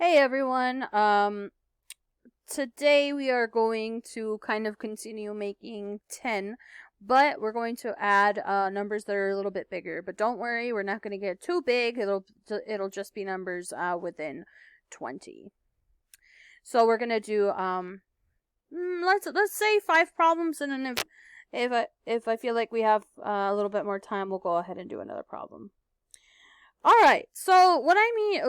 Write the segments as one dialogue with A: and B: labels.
A: Hey everyone, today we are going to kind of continue making 10, but we're going to add numbers that are a little bit bigger. But don't worry, we're not going to get too big. It'll just be numbers within 20. So we're going to do let's say 5 problems, and then if I feel like we have a little bit more time, we'll go ahead and do another problem. Alright, so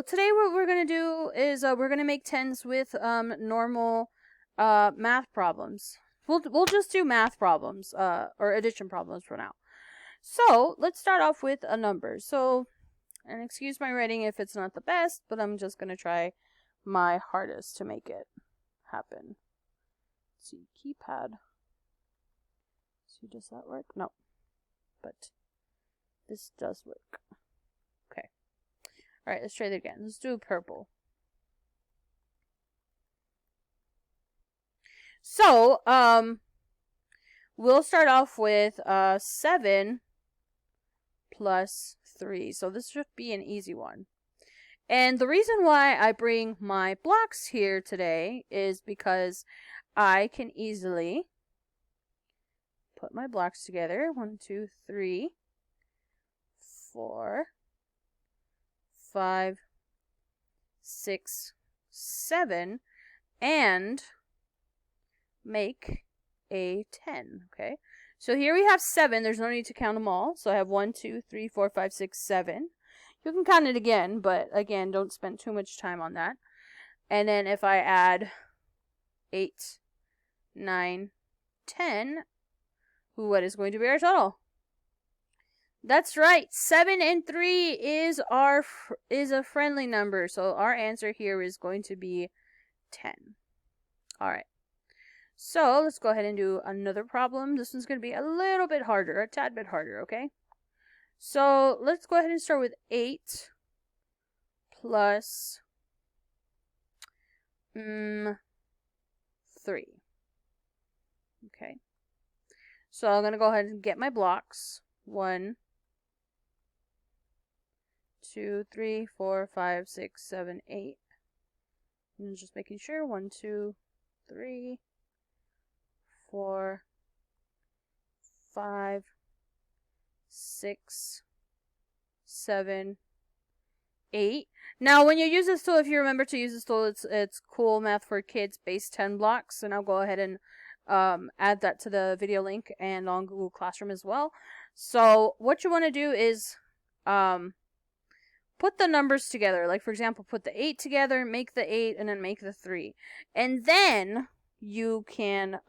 A: today what we're going to do is we're going to make tens with normal math problems. We'll just do math problems or addition problems for now. So let's start off with a number. So, and excuse my writing if it's not the best, but I'm just going to try my hardest to make it happen. Let's see, keypad. See, does that work? No, but this does work. Alright, let's try that again. Let's do purple. So, we'll start off with 7 plus 3. So this should be an easy one. And the reason why I bring my blocks here today is because I can easily put my blocks together. 1, 2, 3, 4, 5, 6, 7, and make a 10. Okay, so here we have 7. There's no need to count them all. So I have 1, 2, 3, 4, 5, 6, 7. You can count it again, but again, don't spend too much time on that. And then if I add 8, 9, 10, what is going to be our total? That's right. 7 and 3 is a friendly number. So our answer here is going to be 10. All right. So let's go ahead and do another problem. This one's going to be a little bit harder, a tad bit harder, okay? So let's go ahead and start with 8 plus 3. Okay. So I'm going to go ahead and get my blocks. 1, 2, 3, 4, 5, 6, 7, 8. And just making sure. 1, 2, 3, 4, 5, 6, 7, 8. Now, when you use this tool, if you remember to use this tool, it's Cool Math for Kids base 10 blocks, and I'll go ahead and add that to the video link and on Google Classroom as well. So what you want to do is put the numbers together. Like, for example, put the 8 together, make the 8, and then make the 3. And then you can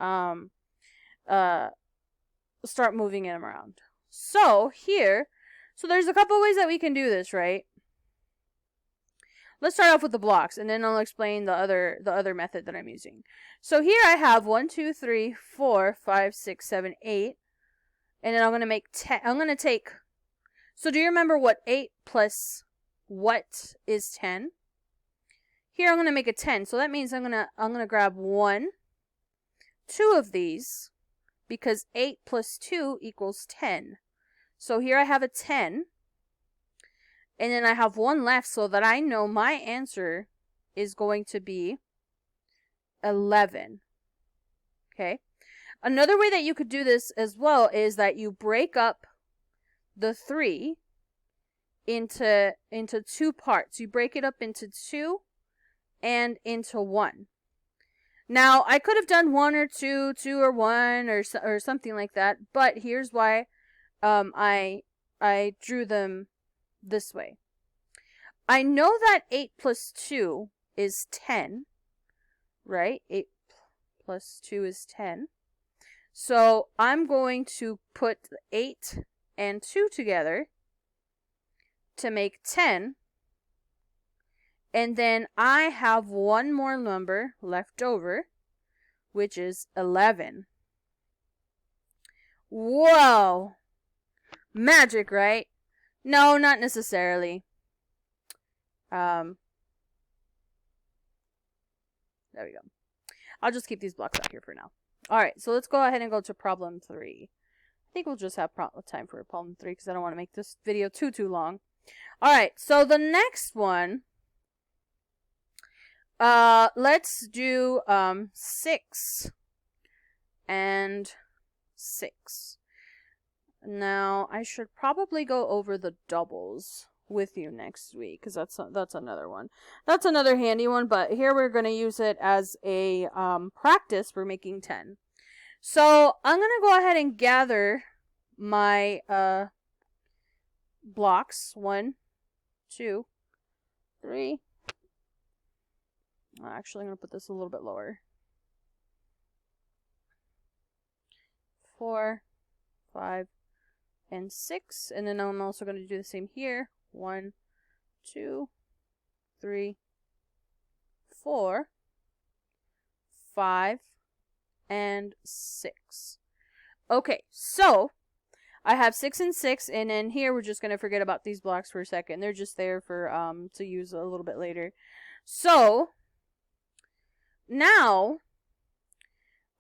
A: start moving them around. So there's a couple ways that we can do this, right? Let's start off with the blocks, and then I'll explain the other method that I'm using. So here I have 1, 2, 3, 4, 5, 6, 7, 8. And then I'm going to make 10. I'm going to take... So do you remember what 8 plus what is 10? Here I'm going to make a 10. So that means I'm going to grab 1, 2 of these, because 8 plus 2 equals 10. So here I have a 10. And then I have 1 left, so that I know my answer is going to be 11. Okay? Another way that you could do this as well is that you break up the 3 into 2 parts. You break it up into 2 and into 1. Now, I could have done 1 or 2, 2 or 1 or something like that, but here's why I drew them this way. I know that 8 plus 2 is 10, right? 8 plus 2 is 10. So I'm going to put 8 and 2 together to make 10. And then I have one more number left over, which is 11. Whoa! Magic, right? No, not necessarily. There we go. I'll just keep these blocks out here for now. Alright, so let's go ahead and go to problem 3. I think we'll just have time for problem 3 because I don't want to make this video too long. Alright, so the next one let's do 6 and 6. Now, I should probably go over the doubles with you next week, because that's another one. That's another handy one, but here we're going to use it as a practice for making 10. So, I'm going to go ahead and gather my blocks. 1, 2, 3. Actually, I'm going to put this a little bit lower. 4, 5, and 6. And then I'm also going to do the same here. 1, 2, 3, 4, 5, and 6. Okay, so I have 6 and 6, and then here we're just going to forget about these blocks for a second. They're just there for to use a little bit later. So now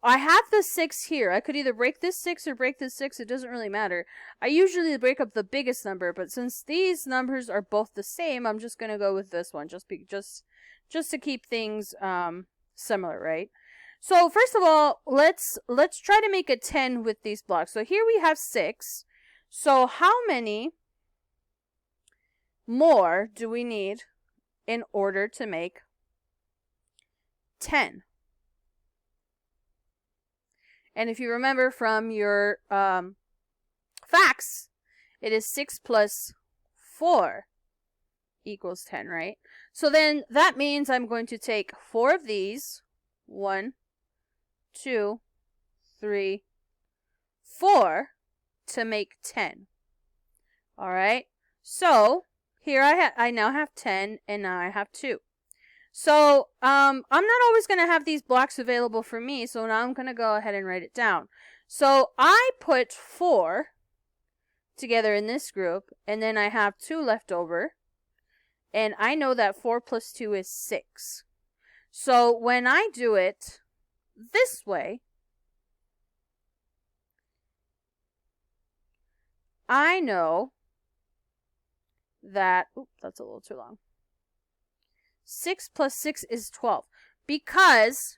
A: I have the 6 here. I could either break this 6 or break this 6. It doesn't really matter. I usually break up the biggest number, but since these numbers are both the same, I'm just going to go with this one just to keep things similar, right? So first of all, let's try to make a 10 with these blocks. So here we have 6. So how many more do we need in order to make 10? And if you remember from your facts, it is 6 plus 4 equals 10, right? So then that means I'm going to take 4 of these. 1, 2, 3, 4 to make 10. All right. So here I now have 10, and now I have 2. So I'm not always going to have these blocks available for me, so now I'm going to go ahead and write it down. So I put 4 together in this group, and then I have 2 left over, and I know that 4 plus 2 is 6. So when I do it this way, I know that, oops, that's a little too long. 6 plus 6 is 12. Because,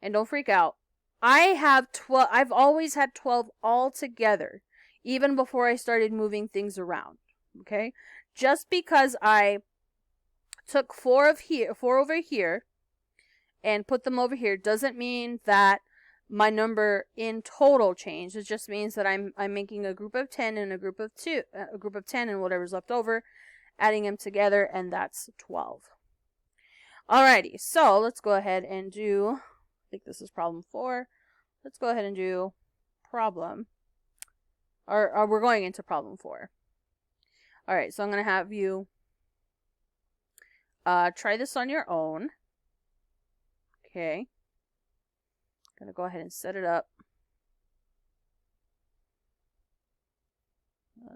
A: and don't freak out, I have 12, I've always had 12 all together, even before I started moving things around, okay? Just because I took 4 over here, and put them over here doesn't mean that my number in total changed. It just means that I'm making a group of 10 and a group of 2, a group of 10 and whatever's left over, adding them together, and that's 12. Alrighty, so let's go ahead and do, I think this is problem 4. Let's go ahead and do problem, or we're going into problem 4. Alright, so I'm going to have you try this on your own. Okay. I'm going to go ahead and set it up.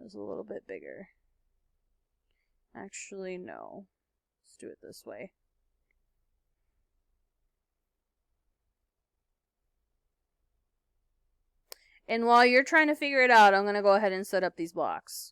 A: It's a little bit bigger. Actually, no. Let's do it this way. And while you're trying to figure it out, I'm going to go ahead and set up these blocks.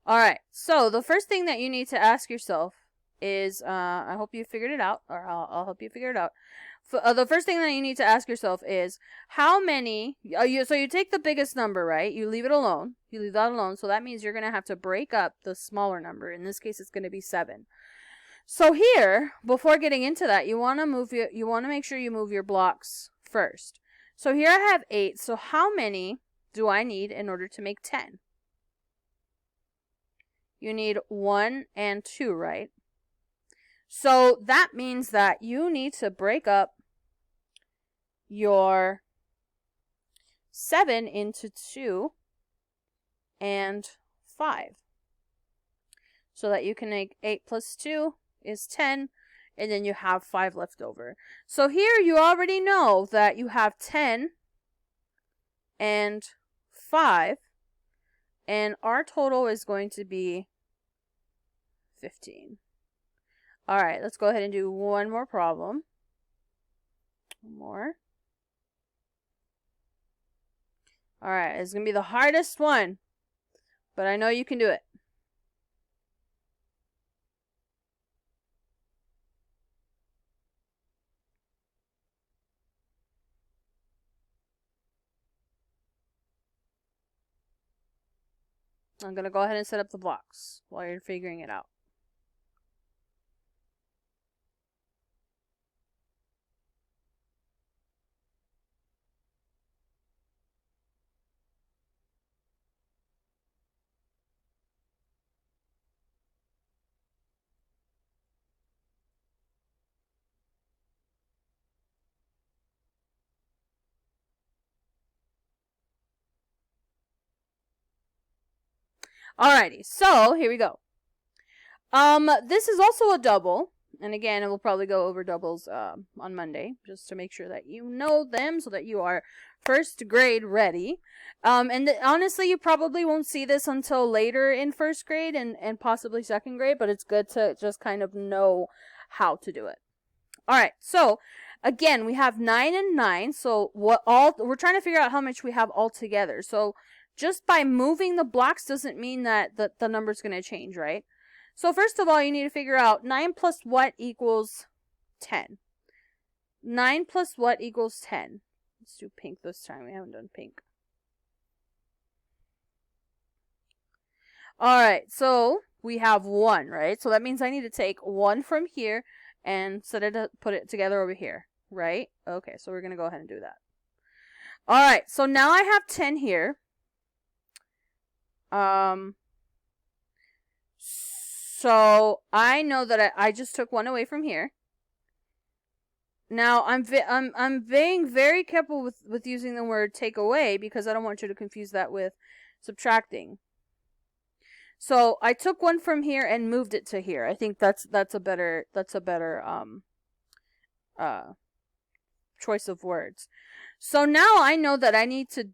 A: Alright, so the first thing that you need to ask yourself is, I hope you figured it out, or I'll help you figure it out. The first thing that you need to ask yourself is, how many, so you take the biggest number, right? You leave it alone. You leave that alone, so that means you're going to have to break up the smaller number. In this case, it's going to be 7. So here, before getting into that, you want to make sure you move your blocks first. So here I have 8, so how many do I need in order to make 10? You need 1 and 2, right? So that means that you need to break up your 7 into 2 and 5. So that you can make 8 plus 2 is 10, and then you have 5 left over. So here you already know that you have 10 and 5, And our total is going to be 15. Alright, let's go ahead and do one more problem. One more. Alright, it's going to be the hardest one. But I know you can do it. I'm going to go ahead and set up the blocks while you're figuring it out. Alrighty, so here we go. This is also a double, and again, we'll probably go over doubles on Monday, just to make sure that you know them, so that you are first grade ready. Honestly, you probably won't see this until later in first grade and possibly second grade, but it's good to just kind of know how to do it. Alright, so again, we have 9 and 9, so we're trying to figure out how much we have all together. So just by moving the blocks doesn't mean that the number's going to change, right? So first of all, you need to figure out 9 plus what equals 10. 9 plus what equals 10? Let's do pink this time. We haven't done pink. Alright, so we have 1, right? So that means I need to take 1 from here and put it together over here, right? Okay, so we're going to go ahead and do that. Alright, so now I have 10 here. So I know that I just took 1 away from here. Now I'm being very careful with using the word take away, because I don't want you to confuse that with subtracting. So I took 1 from here and moved it to here. I think that's a better choice of words. So now I know that I need to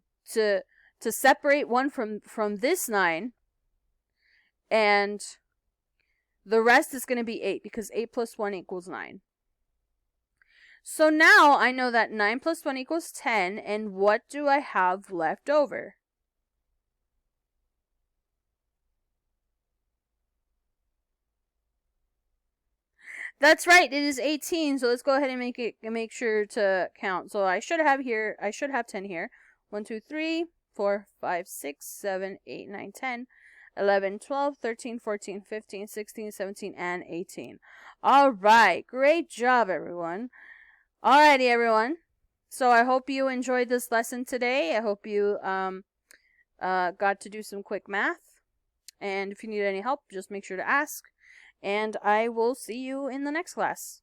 A: separate 1 from this 9, and the rest is going to be 8, because 8 plus 1 equals 9. So now I know that 9 plus 1 equals 10, and what do I have left over? That's right, it is 18, so let's go ahead and make sure to count. So I should have 10 here. 1, 2, 3, 4, 5, 6, 7, 8, 9, 10, 11, 12, 13, 14, 15, 16, 17, and 18. Alright, great job, everyone. Alrighty, everyone. So I hope you enjoyed this lesson today. I hope you got to do some quick math. And if you need any help, just make sure to ask. And I will see you in the next class.